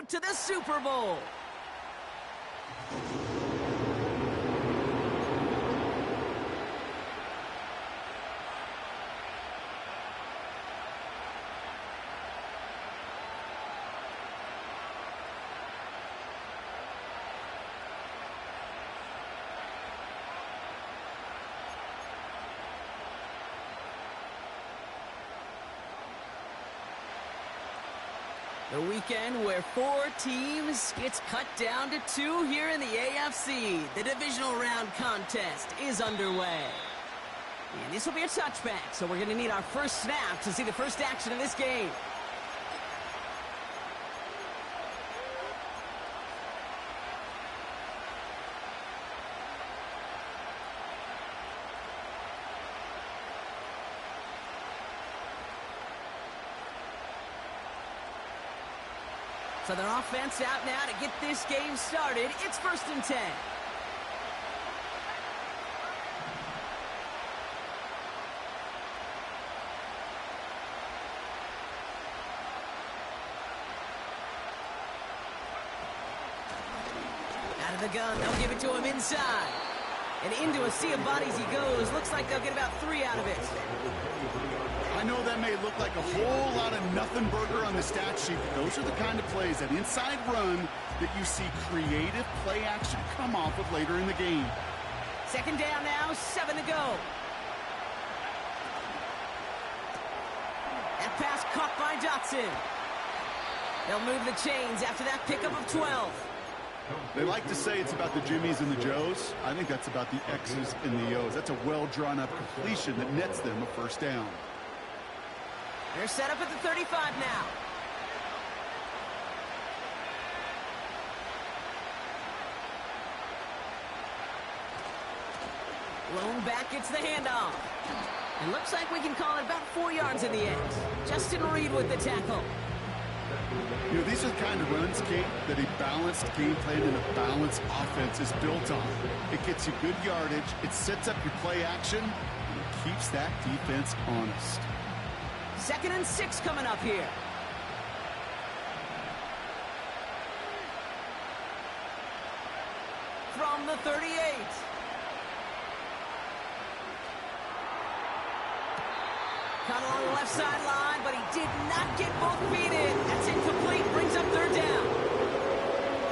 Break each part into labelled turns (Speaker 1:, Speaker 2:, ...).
Speaker 1: to the Super Bowl. The weekend where 4 teams gets cut down to 2 here in the AFC. The divisional round contest is underway. And this will be a touchback, so we're going to need our first snap to see the first action of this game. So their offense out now to get this game started. It's 1st and 10. Out of the gun, they'll give it to him inside. And into a sea of bodies he goes. Looks like they'll get about 3 out of it.
Speaker 2: I know that may look like a whole lot of nothing burger on the stat sheet, but those are the kind of plays, that inside run, that you see creative play action come off of later in the game.
Speaker 1: 2nd down now, 7 to go. That pass caught by Dotson. They'll move the chains after that pickup of 12.
Speaker 2: They like to say it's about the Jimmies and the Joes. I think that's about the X's and the O's. That's a well-drawn-up completion that nets them a 1st down.
Speaker 1: They're set up at the 35 now. Lone back gets the handoff. It looks like we can call it about 4 yards in the end. Justin Reed with the tackle.
Speaker 2: You know, these are the kind of runs, Kate, that a balanced game plan and a balanced offense is built on. It gets you good yardage, it sets up your play action, and it keeps that defense honest.
Speaker 1: 2nd and 6 coming up here. From the 38. Caught along the left sideline, but he did not get both feet in. That's incomplete. Brings up 3rd down.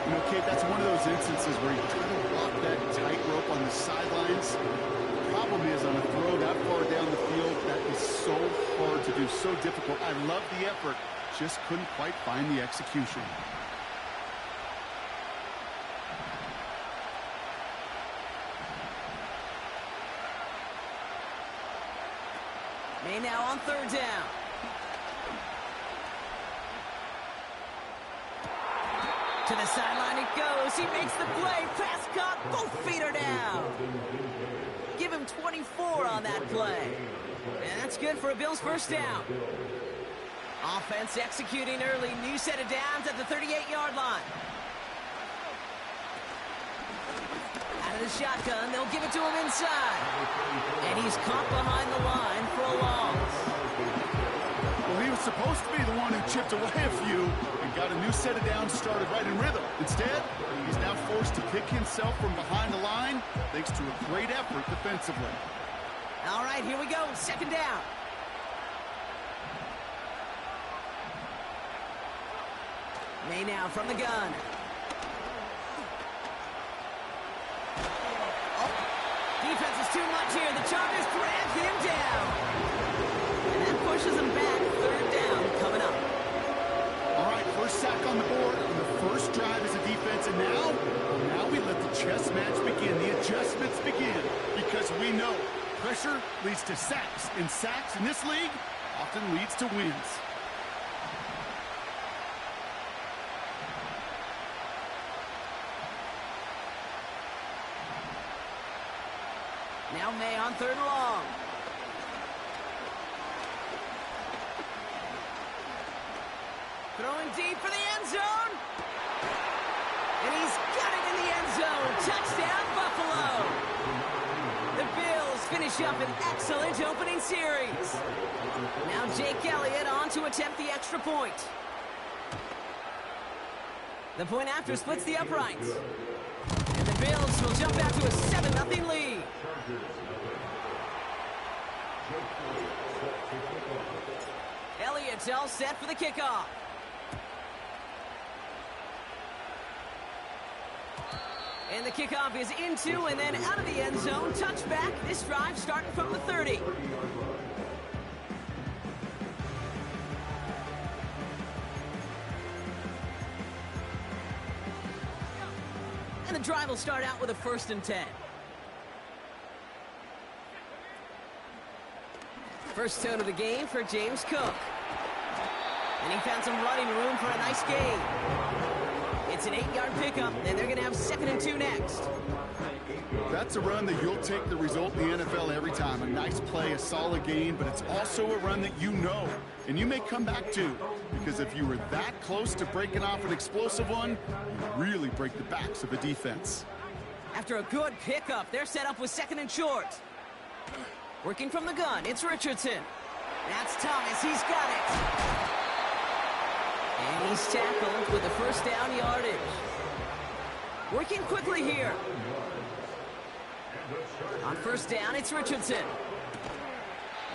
Speaker 2: You know, Kate, that's one of those instances where you try to walk that tightrope on the sidelines. The problem is, on a throw that far down the field, that is so hard to do, so difficult. I love the effort, just couldn't quite find the execution.
Speaker 1: May now on 3rd down. To the sideline it goes. He makes the play. Pass caught. Both feet are down. Give him 24 on that play. And that's good for a Bills 1st down. Offense executing early. New set of downs at the 38-yard line. Out of the shotgun, they'll give it to him inside. And he's caught behind the line for a loss.
Speaker 2: Well, he was supposed to be the one who chipped away a few and got a new set of downs started right in rhythm. Instead, he's now forced to pick himself from behind the line thanks to a great effort defensively.
Speaker 1: All right, here we go. 2nd down. May now from the gun. Defense is too much here. The Chargers drag him down. And that pushes him back. 3rd down coming up.
Speaker 2: All right, first sack on the board. And the first drive as a defense. And now we let the chess match begin. The adjustments begin. Because we know pressure leads to sacks. And sacks in this league often leads to wins.
Speaker 1: Now May on 3rd and long. Throwing deep for the end zone. And he's got it in the end zone. Touchdown, Buffalo. The Bills finish up an excellent opening series. Now Jake Elliott on to attempt the extra point. The point after splits the uprights. And the Bills will jump out to a 7-0 lead. Elliott's all set for the kickoff. And the kickoff is into and then out of the end zone. Touchback. This drive starting from the 30. And the drive will start out with a 1st and 10. First tone of the game for James Cook. And he found some running room for a nice gain. It's an 8-yard pickup, and they're going to have 2nd and 2 next.
Speaker 2: That's a run that you'll take the result in the NFL every time. A nice play, a solid gain, but it's also a run that you know, and you may come back to. Because if you were that close to breaking off an explosive one, you really break the backs of a defense.
Speaker 1: After a good pickup, they're set up with 2nd and short. Working from the gun, it's Richardson. That's Thomas, he's got it. And he's tackled with the 1st down yardage. Working quickly here. On 1st down, it's Richardson.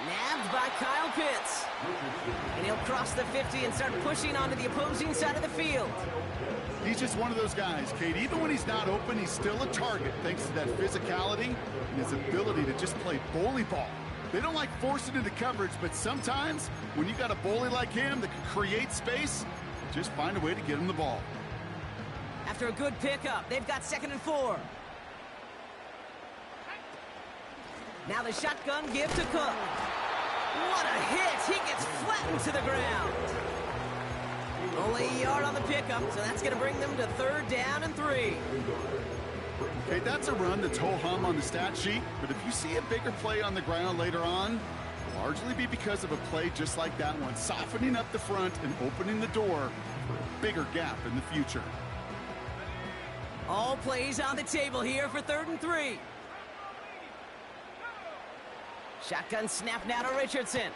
Speaker 1: Nabbed by Kyle Pitts. And he'll cross the 50 and start pushing onto the opposing side of the field.
Speaker 2: He's just one of those guys, Kate. Even when he's not open, he's still a target thanks to that physicality and his ability to just play bully ball. They don't like forcing into coverage, but sometimes when you got a bully like him that can create space, just find a way to get him the ball.
Speaker 1: After a good pickup, they've got 2nd and 4. Now the shotgun give to Cook. What a hit! He gets flattened to the ground. Only a yard on the pickup, so that's going to bring them to 3rd down and 3.
Speaker 2: Okay, that's a run that's ho-hum on the stat sheet, but if you see a bigger play on the ground later on, it'll largely be because of a play just like that one, softening up the front and opening the door for a bigger gap in the future.
Speaker 1: All plays on the table here for 3rd and 3. Shotgun snap now to Richardson.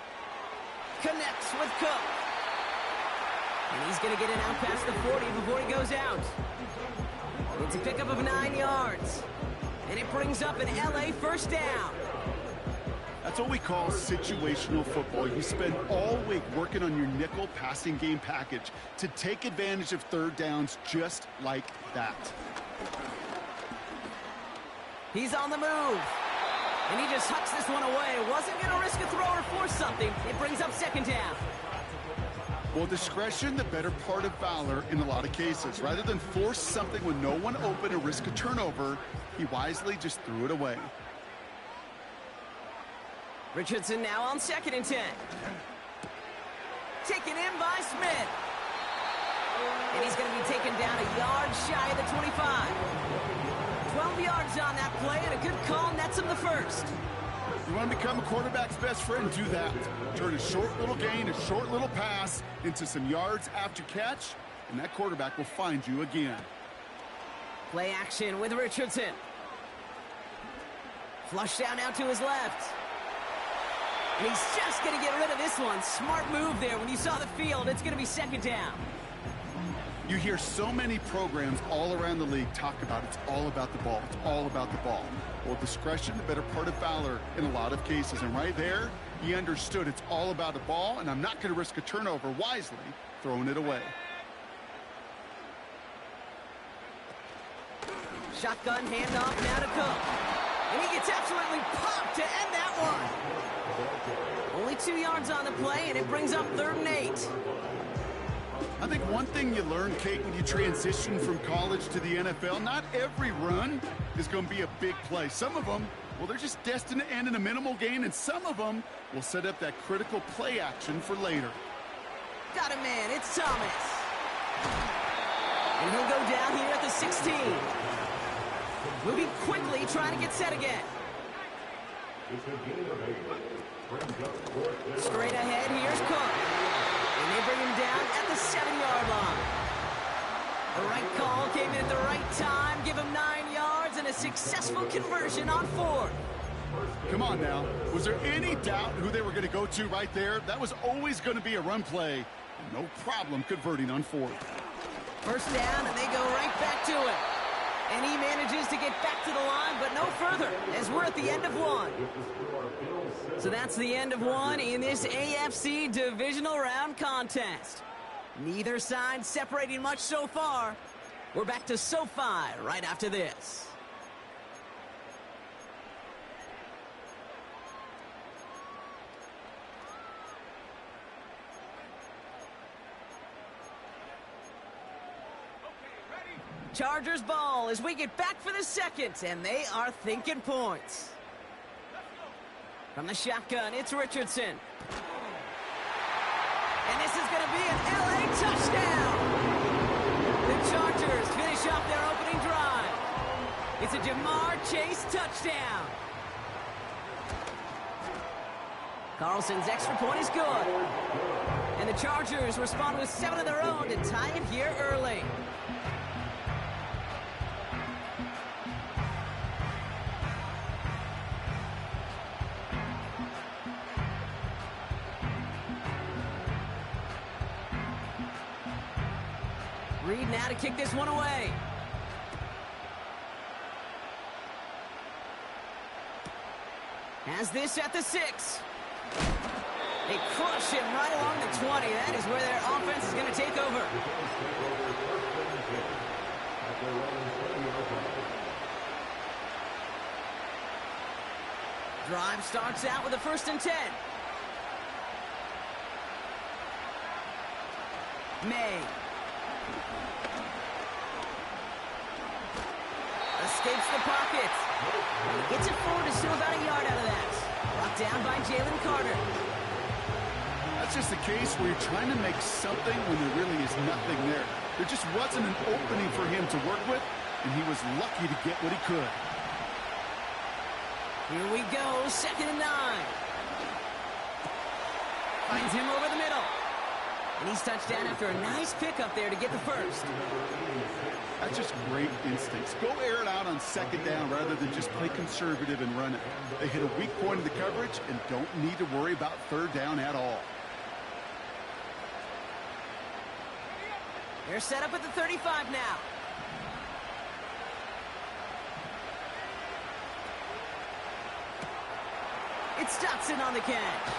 Speaker 1: Connects with Cook. And he's going to get it out past the 40 before he goes out. It's a pickup of 9 yards. And it brings up an LA 1st down.
Speaker 2: That's what we call situational football. You spend all week working on your nickel passing game package to take advantage of 3rd downs just like that.
Speaker 1: He's on the move. And he just hucks this one away. Wasn't going to risk a throw or force something. It brings up 2nd down.
Speaker 2: Well, discretion, the better part of valor in a lot of cases. Rather than force something with no one open and risk a turnover, he wisely just threw it away.
Speaker 1: Richardson now on 2nd and 10. Taken in by Smith. And he's going to be taken down a yard shy of the 25. 12 yards on that play, and a good call nets him the 1st.
Speaker 2: You want to become a quarterback's best friend, do that. Turn a short little gain, a short little pass into some yards after catch, and that quarterback will find you again.
Speaker 1: Play action with Richardson. Flush down out to his left. And he's just going to get rid of this one. Smart move there. When you saw the field, it's going to be 2nd down.
Speaker 2: You hear so many programs all around the league talk about it's all about the ball. It's all about the ball. Well, discretion, the better part of valor in a lot of cases. And right there, he understood it's all about the ball, and I'm not going to risk a turnover, wisely throwing it away.
Speaker 1: Shotgun handoff now to Cook. And he gets absolutely popped to end that one. Only 2 yards on the play, and it brings up 3rd and 8.
Speaker 2: I think one thing you learn, Kate, when you transition from college to the NFL, not every run is going to be a big play. Some of them, well, they're just destined to end in a minimal gain, and some of them will set up that critical play action for later.
Speaker 1: Got a man, it's Thomas. And he'll go down here at the 16. Moving quickly, trying to get set again. Straight ahead, here's Cook. And they bring him down at the 7-yard line. The right call came in at the right time, give him 9 yards and a successful conversion on 4th.
Speaker 2: Come on now. Was there any doubt who they were going to go to right there? That was always going to be a run play. No problem converting on 4th.
Speaker 1: First down, and they go right back to it. And he manages to get back to the line, but no further, as we're at the end of one. So that's the end of one in this AFC Divisional Round contest. Neither side separating much so far. We're back to SoFi right after this. Chargers ball as we get back for the second, and they are thinking points. From the shotgun, it's Richardson. And this is going to be an LA touchdown. The Chargers finish off their opening drive. It's a Jamar Chase touchdown. Carlson's extra point is good. And the Chargers respond with 7 of their own to tie it here early. Reed now to kick this one away. Has this at the 6. They crush him right along the 20. That is where their offense is going to take over. Drive starts out with a 1st and 10. May. Escapes the pocket. And he gets it forward to still about a yard out of that. Brought down by Jalen Carter.
Speaker 2: That's just a case where you're trying to make something when there really is nothing there. There just wasn't an opening for him to work with, and he was lucky to get what he could.
Speaker 1: Here we go, 2nd and 9. Finds him over the middle. And he's touched down after a nice pickup there to get the first.
Speaker 2: That's just great instincts. Go air it out on 2nd down rather than just play conservative and run it. They hit a weak point in the coverage and don't need to worry about 3rd down at all.
Speaker 1: They're set up at the 35 now. It's Dotson on the catch.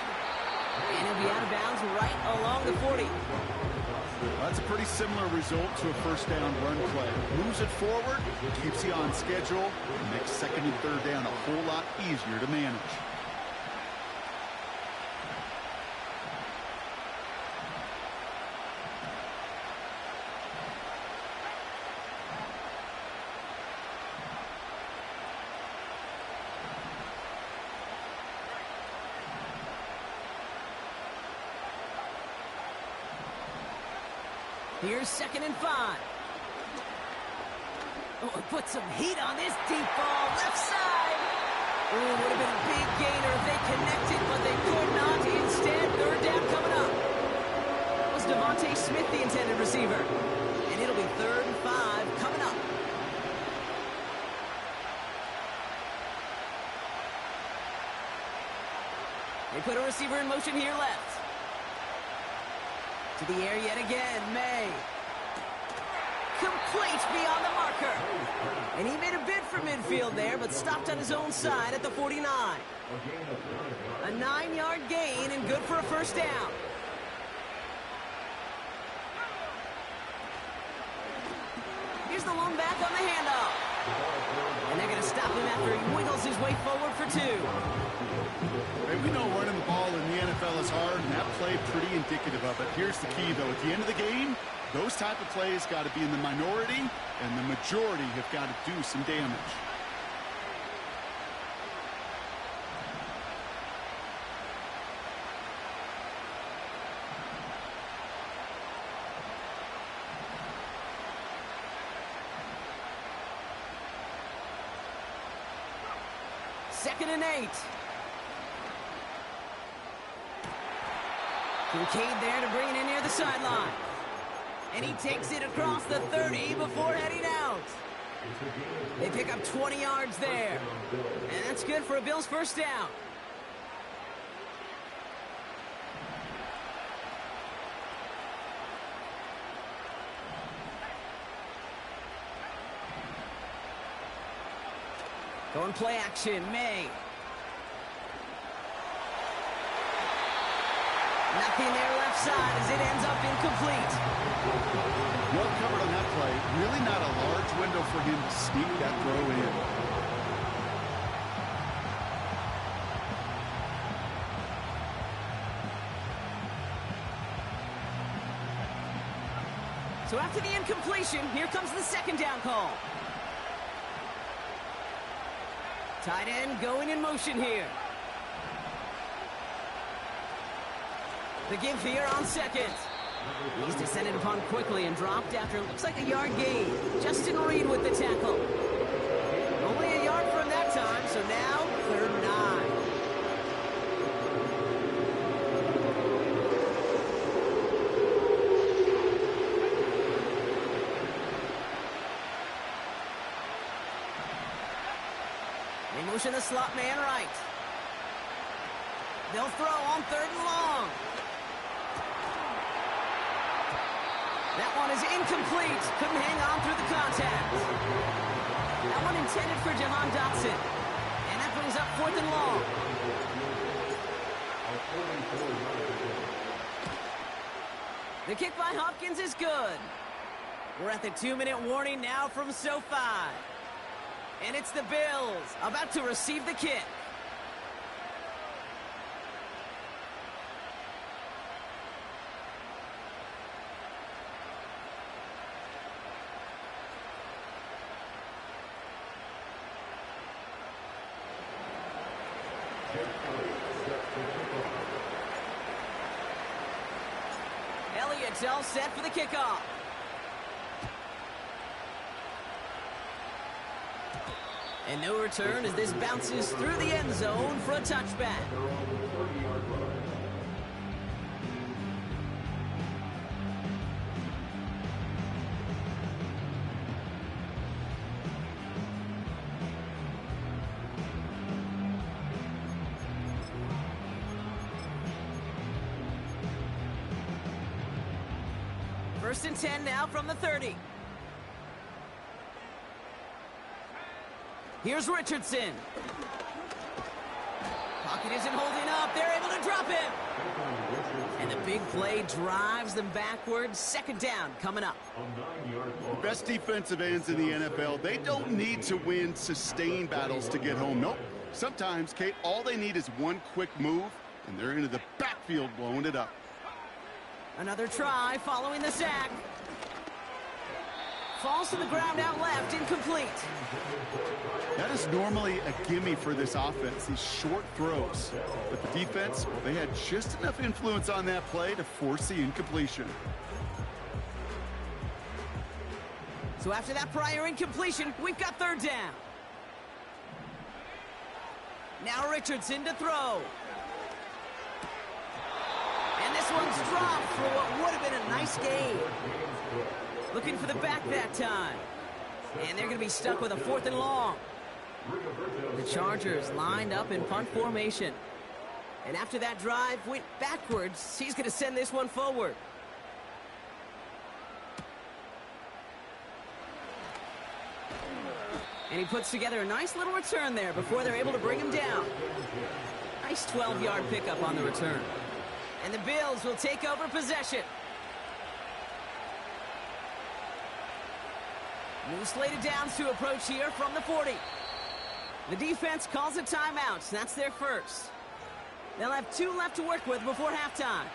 Speaker 1: And he'll be out of bounds right along the 40.
Speaker 2: Well, that's a pretty similar result to a 1st down run play. Moves it forward, keeps you on schedule, and makes 2nd and 3rd down a whole lot easier to manage.
Speaker 1: Here's 2nd and 5. Oh, put some heat on this deep ball. Left side. Oh, would have been a big gainer if they connected, but they could not. Instead, 3rd down coming up. That was Devontae Smith, the intended receiver. And it'll be 3rd and 5 coming up. They put a receiver in motion here left. To the air yet again, May. Complete beyond the marker. And he made a bid for midfield there, but stopped on his own side at the 49. A 9-yard gain and good for a 1st down. Here's the lone back on the handoff. And they're going to stop him after he wiggles his way forward for 2.
Speaker 2: Hey, we know running the ball in the NFL is hard, and that play pretty indicative of it. Here's the key, though. At the end of the game, those type of plays got to be in the minority, and the majority have got to do some damage.
Speaker 1: Second and 8. Kincaid there to bring it in near the sideline. And he takes it across the 30 before heading out. They pick up 20 yards there. And that's good for a Bills 1st down. Going play action, May. Nothing there left side as it ends up incomplete.
Speaker 2: Well covered on that play. Really not a large window for him to sneak that throw in.
Speaker 1: So after the incompletion, here comes the second down call. Tight end going in motion here. The give here on second. He's descended upon quickly and dropped after looks like a yard gain. Justin Reed with the tackle. Only a yard from that time, so now 3rd and 9. They motion the slot man right. They'll throw on 3rd and long. That one is incomplete. Couldn't hang on through the contact. That one intended for Jahan Dotson. And that brings up 4th and long. The kick by Hopkins is good. We're at the 2-minute warning now from SoFi. And it's the Bills about to receive the kick. Elliott's all set for the kickoff. And no return as this bounces through the end zone for a touchback. First and 10 now from the 30. Here's Richardson. Pocket isn't holding up. They're able to drop him. And the big play drives them backwards. 2nd down coming up.
Speaker 2: The best defensive ends in the NFL, they don't need to win sustained battles to get home. Nope. Sometimes, Kate, all they need is one quick move, and they're into the backfield blowing it up.
Speaker 1: Another try following the sack. Falls to the ground out left, incomplete.
Speaker 2: That is normally a gimme for this offense, these short throws. But the defense, well, they had just enough influence on that play to force the incompletion.
Speaker 1: So after that prior incompletion, we've got 3rd down. Now Richardson to throw. And this one's dropped for what would have been a nice gain. Looking for the back that time. And they're going to be stuck with a 4th and long. The Chargers lined up in punt formation. And after that drive went backwards, he's going to send this one forward. And he puts together a nice little return there before they're able to bring him down. Nice 12-yard pickup on the return. And the Bills will take over possession. New slated downs to approach here from the 40. The defense calls a timeout. That's their first. They'll have 2 left to work with before halftime.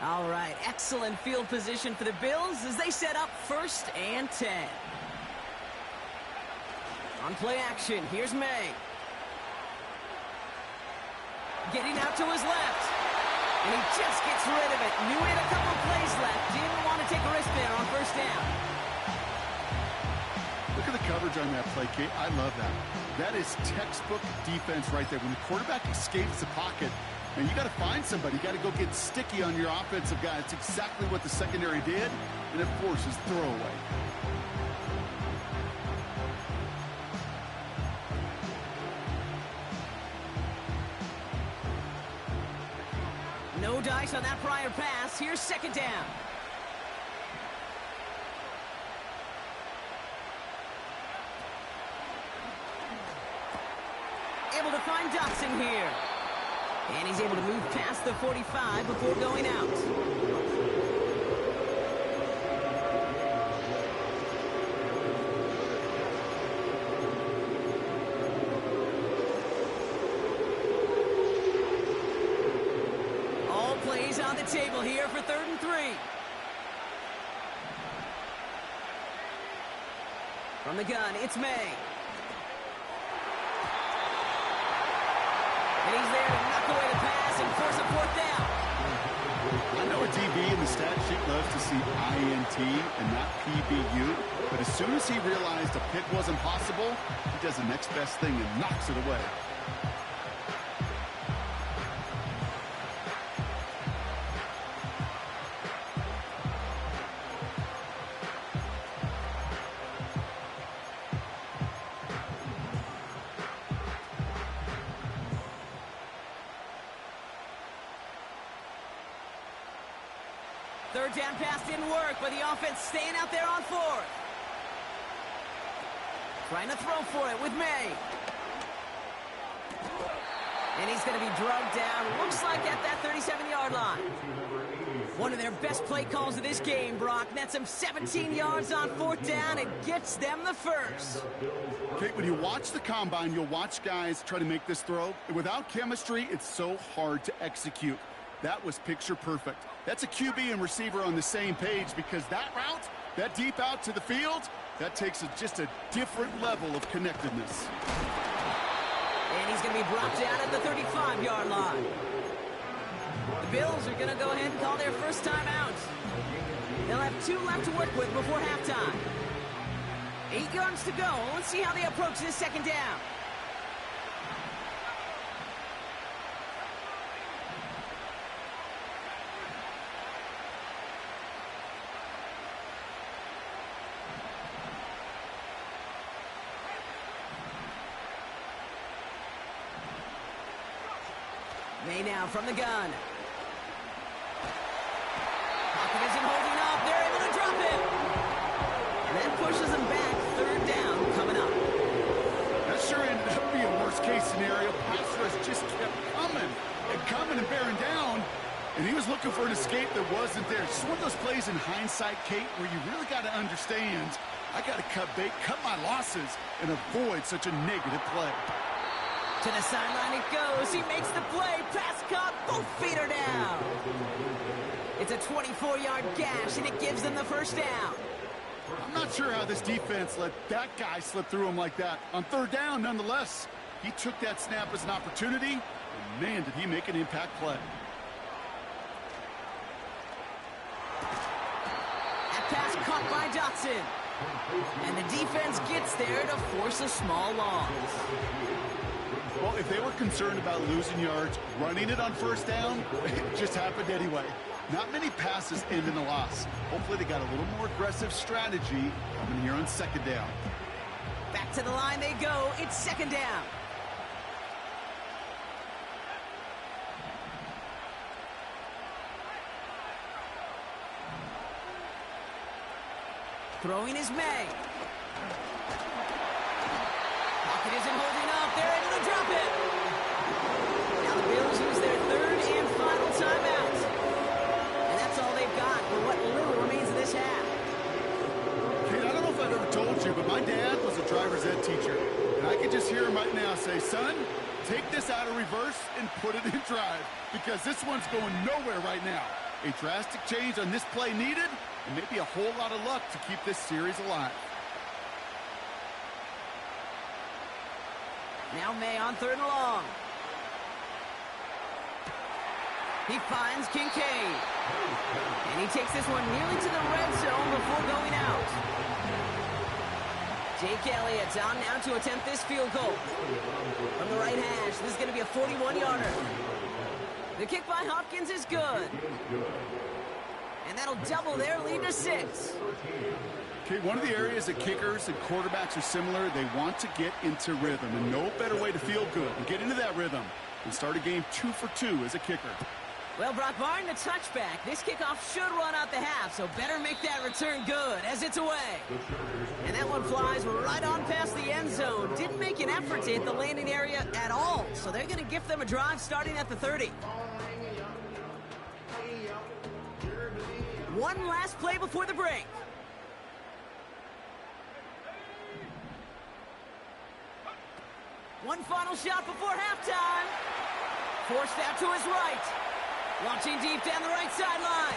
Speaker 1: All right, excellent field position for the Bills as they set up 1st and 10. On play action, here's May. Getting out to his left. And he just gets rid of it. Knew he had a couple plays left. Didn't want to take a risk there on 1st down.
Speaker 2: Look at the coverage on that play, Kate. I love that. That is textbook defense right there. When the quarterback escapes the pocket, and you got to find somebody. You got to go get sticky on your offensive guy. It's exactly what the secondary did, and it forces throwaway.
Speaker 1: No dice on that prior pass. Here's second down. Able to find Dotson here. And he's able to move past the 45 before going out. All plays on the table here for 3rd and 3. From the gun, it's May. And he's there to knock away the pass and force a 4th down.
Speaker 2: I know a DB in the stat sheet loves to see INT and not PBU, but as soon as he realized a pick wasn't possible, he does the next best thing and knocks it away.
Speaker 1: Third down pass didn't work, but the offense staying out there on 4th. Trying to throw for it with May. And he's going to be drugged down, looks like at that 37-yard line. One of their best play calls of this game, Brock. Nets them 17 yards on 4th down and gets them the first.
Speaker 2: Okay, when you watch the combine, you'll watch guys try to make this throw. Without chemistry, it's so hard to execute. That was picture perfect. That's a QB and receiver on the same page, because that route, that deep out to the field, that takes just a different level of connectedness.
Speaker 1: And he's going to be brought down at the 35-yard line. The Bills are going to go ahead and call their first timeout. They'll have 2 left to work with before halftime. 8 yards to go. Let's see how they approach this second down. May now from the gun. Pocket isn't holding up. They're able to drop it. And that pushes them back. 3rd down coming up.
Speaker 2: That sure ended up being a worst-case scenario. Pass rush just kept coming and bearing down. And he was looking for an escape that wasn't there. Just one of those plays in hindsight, Kate, where you really got to understand, I got to cut bait, cut my losses, and avoid such a negative play.
Speaker 1: To the sideline it goes. He makes the play. Pass caught. Both feet are down. It's a 24-yard gash, and it gives them the first down.
Speaker 2: I'm not sure how this defense let that guy slip through him like that. On 3rd down, nonetheless, he took that snap as an opportunity, and man, did he make an impact play.
Speaker 1: That pass caught by Dotson. And the defense gets there to force a small loss.
Speaker 2: Well, if they were concerned about losing yards, running it on 1st down, it just happened anyway. Not many passes end in a loss. Hopefully they got a little more aggressive strategy coming here on 2nd down.
Speaker 1: Back to the line they go. It's 2nd down. Throwing is May. Pocket isn't holding up. They're able to drop it. Now the Bills use their 3rd and final timeout. And that's all they've got for what little remains of this half.
Speaker 2: Kate, I don't know if I've ever told you, but my dad was a driver's ed teacher. And I can just hear him right now say, son, take this out of reverse and put it in drive, because this one's going nowhere right now. A drastic change on this play needed, and maybe a whole lot of luck to keep this series alive.
Speaker 1: Now May on 3rd and long. He finds Kincaid. And he takes this one nearly to the red zone before going out. Jake Elliott's on now to attempt this field goal. From the right hash, this is going to be a 41-yarder. The kick by Hopkins is good. And that'll double their lead to 6.
Speaker 2: Okay, one of the areas that kickers and quarterbacks are similar, they want to get into rhythm, and no better way to feel good and get into that rhythm than start a game 2 for 2 as a kicker.
Speaker 1: Well, Brock, barring the touchback, this kickoff should run out the half, so better make that return good as it's away. And that one flies right on past the end zone. Didn't make an effort to hit the landing area at all, so they're going to gift them a drive starting at the 30. One last play before the break. One final shot before halftime. Forced out to his right. Launching deep down the right sideline.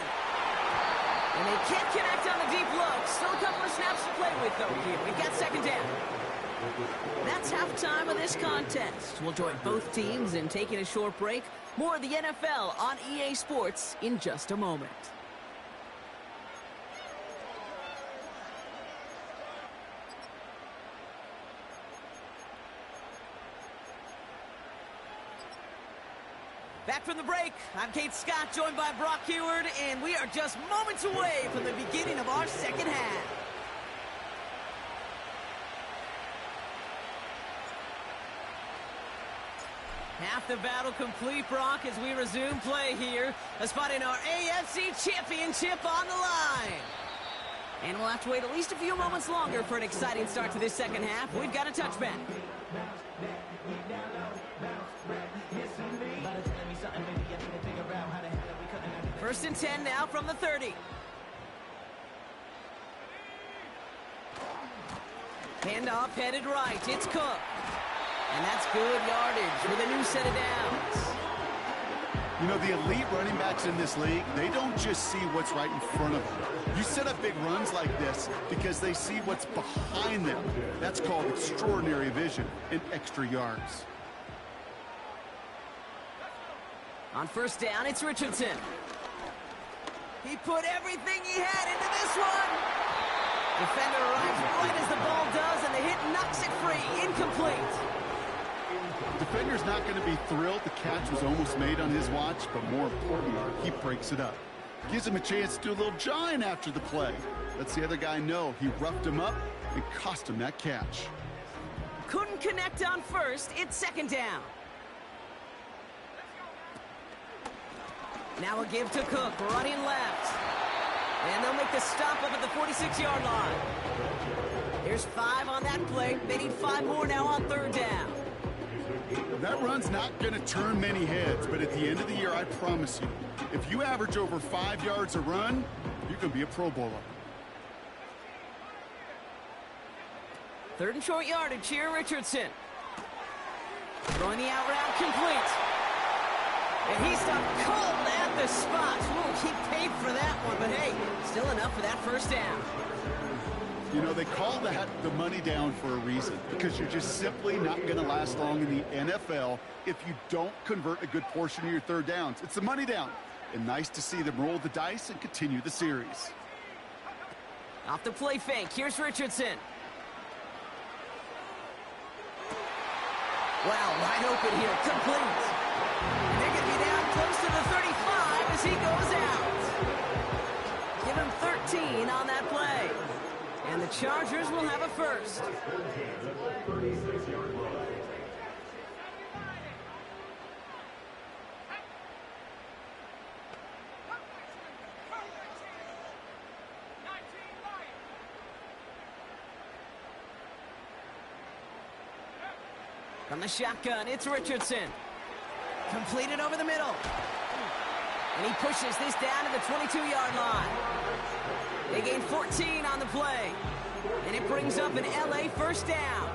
Speaker 1: And they can't connect on the deep look. Still a couple of snaps to play with, though, here. We've got second down. That's halftime of this contest. We'll join both teams in taking a short break. More of the NFL on EA Sports in just a moment. Back from the break, I'm Kate Scott, joined by Brock Huard, and we are just moments away from the beginning of our second half. Half the battle complete, Brock, as we resume play here. A spot in our AFC Championship on the line. And we'll have to wait at least a few moments longer for an exciting start to this second half. We've got a touchback. First and 10 now from the 30. Handoff headed right. It's Cook. And that's good yardage with a new set of downs.
Speaker 2: You know, the elite running backs in this league, they don't just see what's right in front of them. You set up big runs like this because they see what's behind them. That's called extraordinary vision and extra yards.
Speaker 1: On first down, it's Richardson. He put everything he had into this one. Defender arrives right as the ball does, and the hit knocks it free. Incomplete.
Speaker 2: Defender's not going to be thrilled the catch was almost made on his watch, but more importantly, he breaks it up. Gives him a chance to do a little jawing after the play. Lets the other guy know he roughed him up and cost him that catch.
Speaker 1: Couldn't connect on first. It's second down. Now a give to Cook, running left. And they'll make the stop up at the 46-yard line. There's 5 on that play. They need 5 more now on third down.
Speaker 2: That run's not going to turn many heads, but at the end of the year, I promise you, if you average over 5 yards a run, you can be a Pro Bowler.
Speaker 1: Third and short yardage here, Richardson. Throwing the out route complete. And he stopped cold at the spot. Ooh, he paid for that one, but hey, still enough for that first down.
Speaker 2: You know, they call that the money down for a reason, because you're just simply not going to last long in the NFL if you don't convert a good portion of your third downs. It's the money down. And nice to see them roll the dice and continue the series.
Speaker 1: Off the play fake, here's Richardson. Wow, wide open here, complete. And they're going to be down close to the 35 as he goes out. Give him 13 on that play. And the Chargers will have a first. From the shotgun, it's Richardson. Completed over the middle. And he pushes this down to the 22-yard line. They gain 14 on the play. And it brings up an LA first down.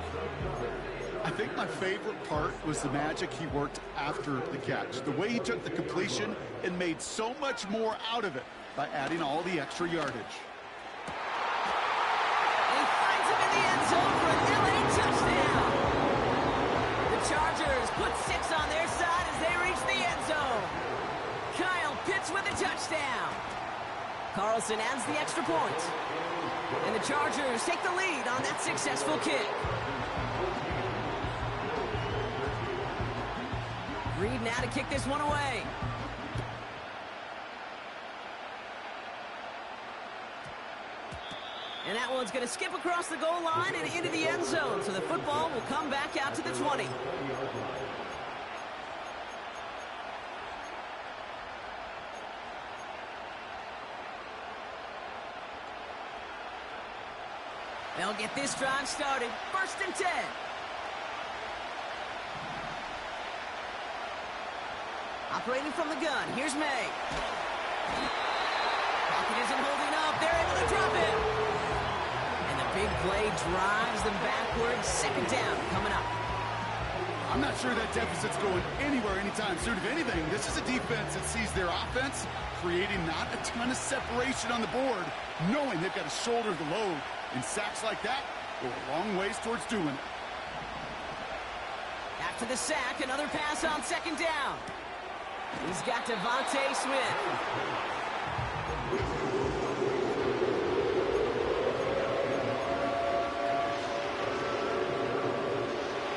Speaker 2: I think my favorite part was the magic he worked after the catch. The way he took the completion and made so much more out of it by adding all the extra yardage.
Speaker 1: And he finds him in the end zone for an LA touchdown. The Chargers put 6 on their side as they reach the end zone. Kyle Pitts with a touchdown. Carlson adds the extra point. And the Chargers take the lead on that successful kick. Reed now to kick this one away. And that one's going to skip across the goal line and into the end zone. So the football will come back out to the 20. They'll get this drive started. 1st and 10. Operating from the gun, here's May. Pocket isn't holding up. They're able to drop it. And the big play drives them backwards. 2nd down coming up.
Speaker 2: I'm not sure that deficit's going anywhere anytime soon. If anything, this is a defense that sees their offense creating not a ton of separation on the board, knowing they've got to shoulder the load. And sacks like that go a long ways towards doing it.
Speaker 1: After the sack, another pass on 2nd down. He's got Devontae Smith.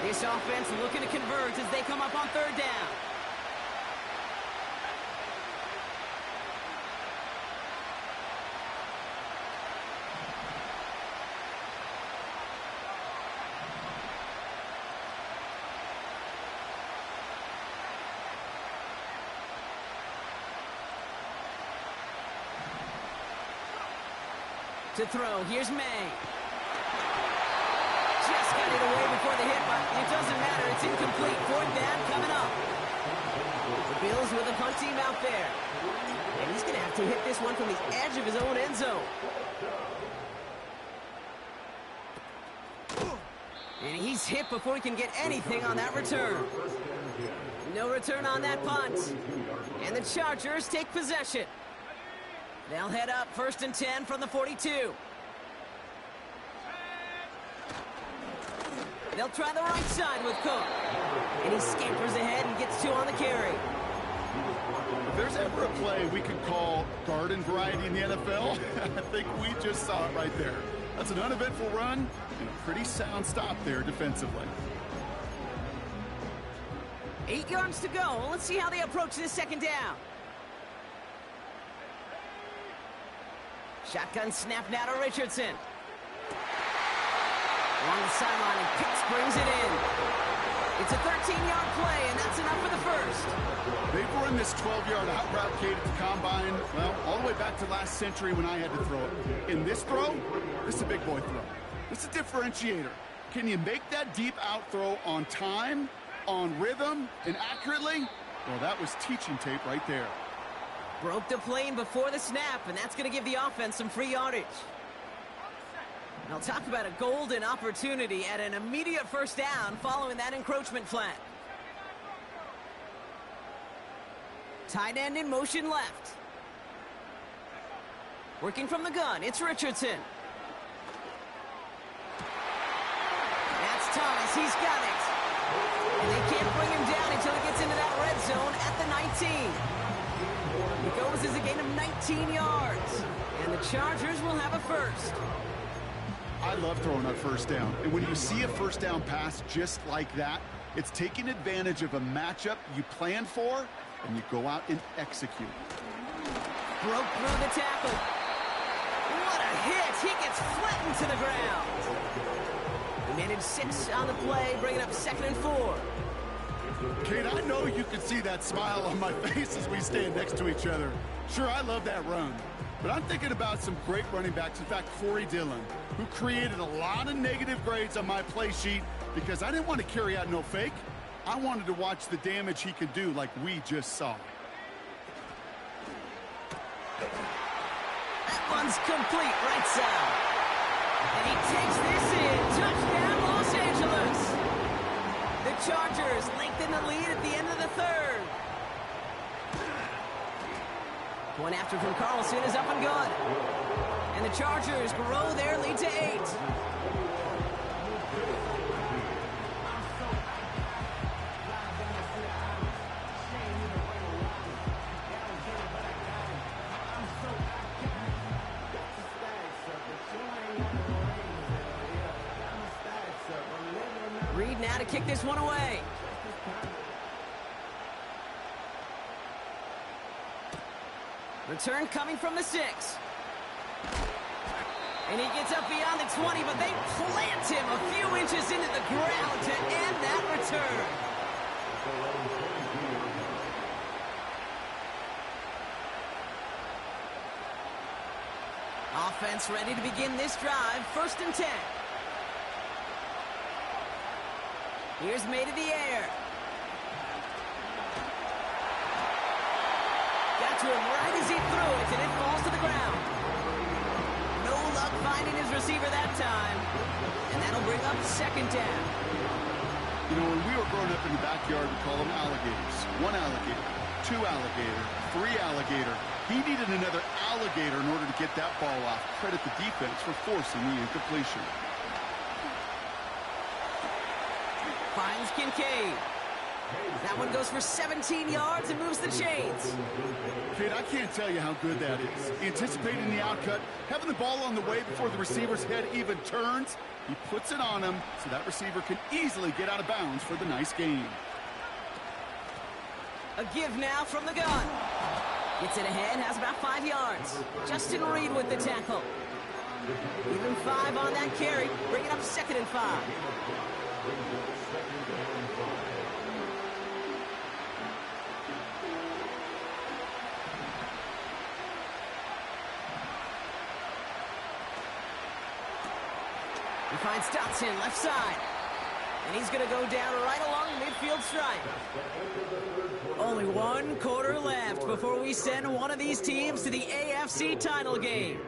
Speaker 1: This offense looking to convert as they come up on 3rd down. To throw, here's May. Just got it away before the hit, but it doesn't matter. It's incomplete. 4th down coming up. The Bills with a punt team out there. And he's going to have to hit this one from the edge of his own end zone. And he's hit before he can get anything on that return. No return on that punt. And the Chargers take possession. They'll head up 1st and 10 from the 42. They'll try the right side with Cook. And he scampers ahead and gets 2 on the carry.
Speaker 2: If there's ever a play we could call garden variety in the NFL, I think we just saw it right there. That's an uneventful run and a pretty sound stop there defensively.
Speaker 1: 8 yards to go. Let's see how they approach this 2nd down. Shotgun snap now to Richardson. Along the sideline, and Pitts brings it in. It's a 13-yard play, and that's enough for the 1st.
Speaker 2: They've run this 12-yard out route, Kate, at the combine, well, all the way back to last century when I had to throw it. In this throw, this is a big boy throw. This is a differentiator. Can you make that deep out throw on time, on rhythm, and accurately? Well, that was teaching tape right there.
Speaker 1: Broke the plane before the snap, and that's going to give the offense some free yardage. I'll talk about a golden opportunity at an immediate 1st down following that encroachment flag. Tight end in motion left. Working from the gun, it's Richardson. That's Thomas, he's got it. And they can't bring him down until he gets into that red zone at the 19. It goes as a gain of 19 yards. And the Chargers will have a 1st.
Speaker 2: I love throwing on 1st down. And when you see a 1st down pass just like that, it's taking advantage of a matchup you planned for, and you go out and execute.
Speaker 1: Broke through the tackle. What a hit. He gets flattened to the ground. He managed 6 on the play, bringing up 2nd and 4.
Speaker 2: Kate, I know you can see that smile on my face as we stand next to each other. Sure, I love that run. But I'm thinking about some great running backs. In fact, Corey Dillon, who created a lot of negative grades on my play sheet because I didn't want to carry out no fake. I wanted to watch the damage he could do like we just saw.
Speaker 1: That one's complete right side. And he takes this in. Touchdown, Los Angeles. The Chargers lengthen the lead at the end of the 3rd. One after from Carlson is up and good. And the Chargers grow their lead to 8. Reed now to kick this one away. Return coming from the 6. And he gets up beyond the 20, but they plant him a few inches into the ground to end that return. Offense ready to begin this drive. 1st and 10. Here's made in the air. Got to him right as he threw it, and it falls to the ground. No luck finding his receiver that time. And that'll bring up 2nd down.
Speaker 2: You know, when we were growing up in the backyard, we call them alligators. 1 alligator, 2 alligator, 3 alligator. He needed another alligator in order to get that ball off. Credit the defense for forcing the incompletion.
Speaker 1: Finds Kincaid. That one goes for 17 yards and moves the chains.
Speaker 2: Kid, I can't tell you how good that is. Anticipating the outcut, having the ball on the way before the receiver's head even turns. He puts it on him so that receiver can easily get out of bounds for the nice gain.
Speaker 1: A give now from the gun. Gets it ahead, has about 5 yards. Justin Reed with the tackle. Even 5 on that carry. Bring it up 2nd and 5. He finds Dotson left side. And he's going to go down right along the midfield stripe. Only 1 quarter left before we send one of these teams to the AFC title game.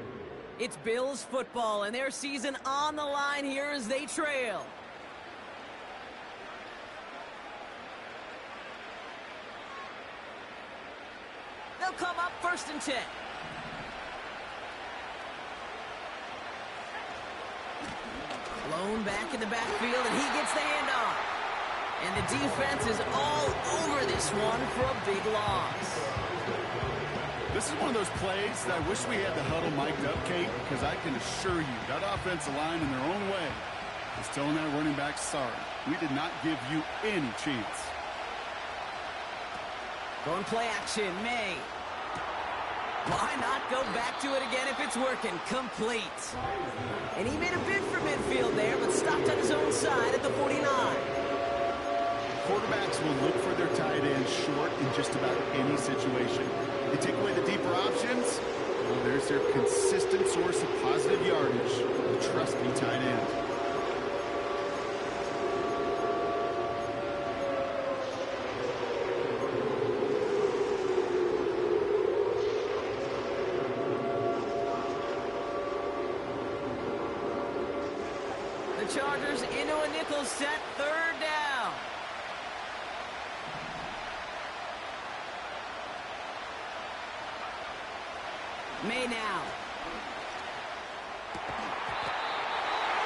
Speaker 1: It's Bills football and their season on the line here as they trail. They'll come up 1st and 10. Lone back in the backfield, and he gets the handoff. And the defense is all over this one for a big loss.
Speaker 2: This is one of those plays that I wish we had the huddle mic'd up, Kate, because I can assure you that offensive line in their own way is telling that running back, sorry, we did not give you any chance.
Speaker 1: Going play action, May. Why not go back to it again if it's working? Complete. And he made a bid for midfield there, but stopped on his own side at the 49.
Speaker 2: Quarterbacks will look for their tight end short in just about any situation. They take away the deeper options, well, there's their consistent source of positive yardage, the trusty tight end.
Speaker 1: The Chargers into a nickel set, 3rd down. May now.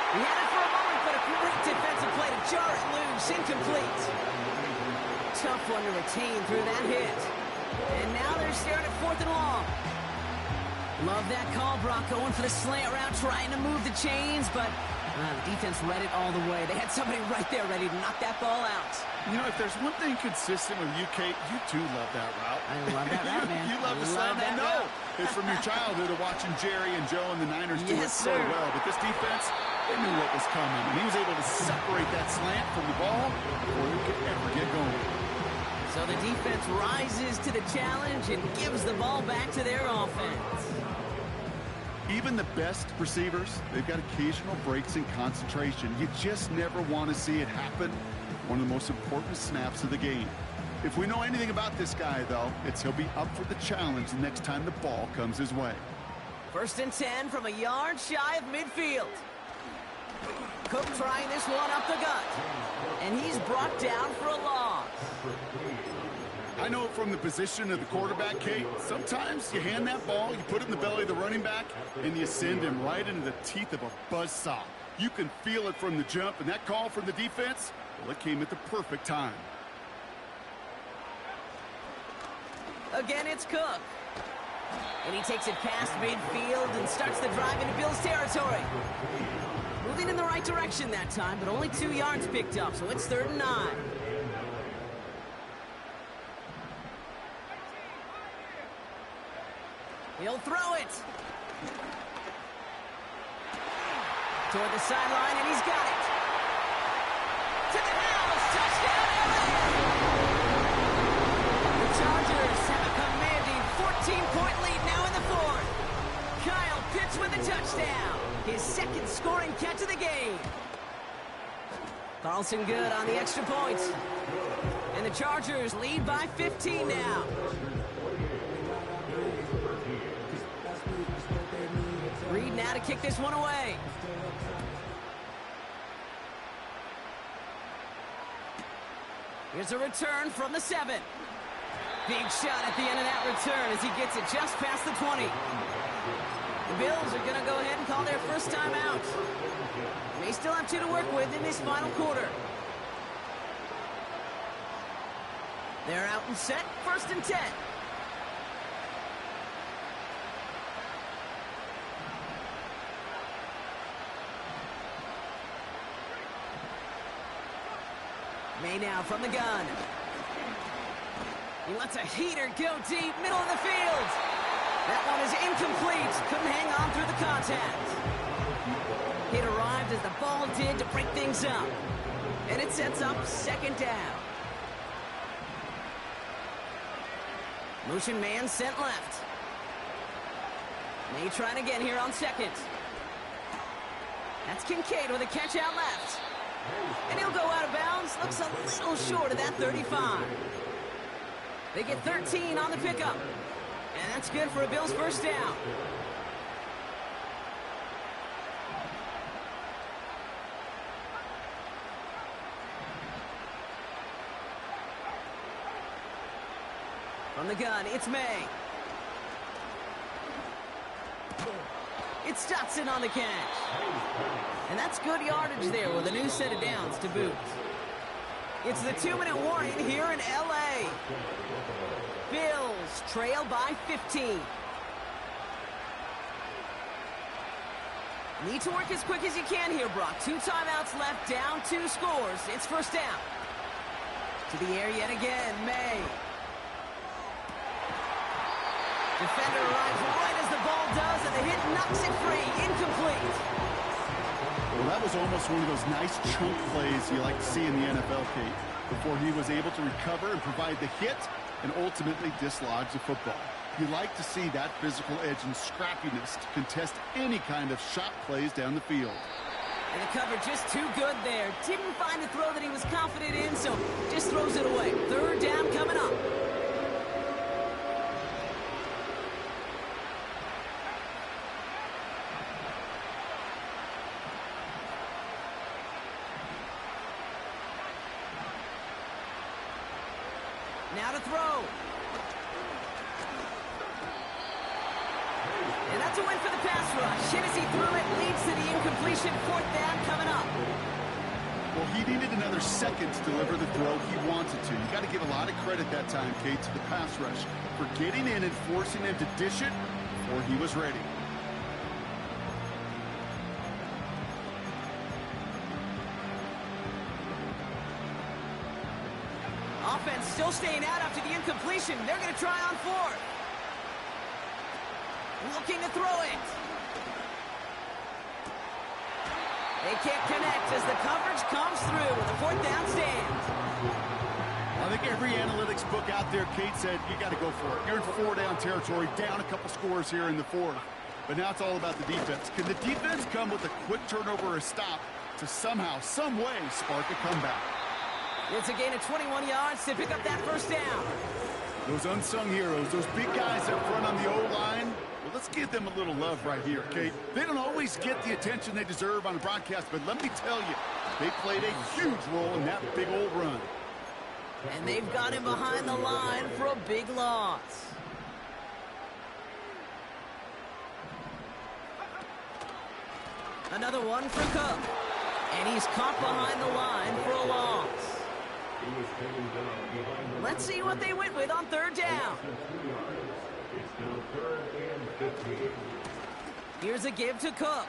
Speaker 1: He had it for a moment, but a great defensive play to jar it loose. Incomplete. Tough one to retain through that hit. And now they're staring at 4th and long. Love that call, Brock, going for the slant route, trying to move the chains, but the defense read it all the way. They had somebody right there ready to knock that ball out.
Speaker 2: You know, if there's one thing consistent with you, Kate, you too love that route.
Speaker 1: I love that route, man.
Speaker 2: You love the slant. I know. It's from your childhood of watching Jerry and Joe and the Niners do it so well. But this defense, they knew what was coming. And he was able to separate that slant from the ball before it could ever get going.
Speaker 1: So the defense rises to the challenge and gives the ball back to their offense.
Speaker 2: Even the best receivers, they've got occasional breaks in concentration. You just never want to see it happen. One of the most important snaps of the game. If we know anything about this guy, though, it's he'll be up for the challenge the next time the ball comes his way.
Speaker 1: 1st and 10 from a yard shy of midfield. Cook trying this one up the gut. And he's brought down for a loss.
Speaker 2: I know it from the position of the quarterback, Kate. Sometimes you hand that ball, you put it in the belly of the running back, and you send him right into the teeth of a buzzsaw. You can feel it from the jump, and that call from the defense, well, it came at the perfect time.
Speaker 1: Again, it's Cook. And he takes it past midfield and starts the drive into Bills territory. Moving in the right direction that time, but only 2 yards picked up, so it's 3rd and 9. He'll throw it. Toward the sideline, and he's got it. To the house, touchdown, LA! The Chargers have a commanding 14-point lead now in the 4th. Kyle Pitts with a touchdown. His second scoring catch of the game. Carlson good on the extra point. And the Chargers lead by 15 now. Reed now to kick this one away. Here's a return from the 7. Big shot at the end of that return as he gets it just past the 20. The Bills are going to go ahead and call their first time out. They still have 2 to work with in this final quarter. They're out and set, 1st and 10. May now from the gun. He lets a heater go deep, middle of the field. That one is incomplete. Couldn't hang on through the contact. It arrived as the ball did to break things up. And it sets up 2nd down. Motion man sent left. May trying again here on 2nd. That's Kincaid with a catch out left. And he'll go out of bounds. Looks a little short of that 35. They get 13 on the pickup. And that's good for a Bills first down. From the gun, it's May. It's Dotson on the catch. And that's good yardage there with a new set of downs to boot. It's the 2-minute warning here in L.A. Bills trail by 15. Need to work as quick as you can here, Brock. 2 timeouts left, down 2 scores. It's first down. To the air yet again, May. Defender arrives right as the ball does, and the hit knocks it free. Incomplete.
Speaker 2: Well, that was almost one of those nice chunk plays you like to see in the NFL, Kate, before he was able to recover and provide the hit and ultimately dislodge the football. You like to see that physical edge and scrappiness to contest any kind of shot plays down the field.
Speaker 1: And the cover just too good there. Didn't find the throw that he was confident in, so just throws it away. 3rd down coming up. Now to throw. And that's a win for the pass rush. Hennessy threw it, leads to the incompletion. 4th down coming up.
Speaker 2: Well, he needed another second to deliver the throw he wanted to. You got to give a lot of credit that time, Kate, to the pass rush for getting in and forcing him to dish it before he was ready.
Speaker 1: Offense still staying out after the incompletion. They're going to try on 4th. Looking to throw it. They can't connect as the coverage comes through with a 4th down stand.
Speaker 2: I think every analytics book out there, Kate, said you got to go for it. You're in 4-down territory, down a couple scores here in the 4th. But now it's all about the defense. Can the defense come with a quick turnover or a stop to somehow, some way, spark a comeback?
Speaker 1: It's a gain of 21 yards to pick up that first down.
Speaker 2: Those unsung heroes, those big guys up front on the O-line, well, let's give them a little love right here, Kate. They don't always get the attention they deserve on a broadcast, but let me tell you, they played a huge role in that big old run.
Speaker 1: And they've got him behind the line for a big loss. Another one for Cook. And he's caught behind the line for a loss. Let's see what they went with on 3rd down. Here's a give to Cook.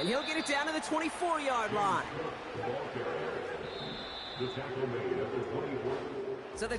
Speaker 1: And he'll get it down to the 24-yard line. So the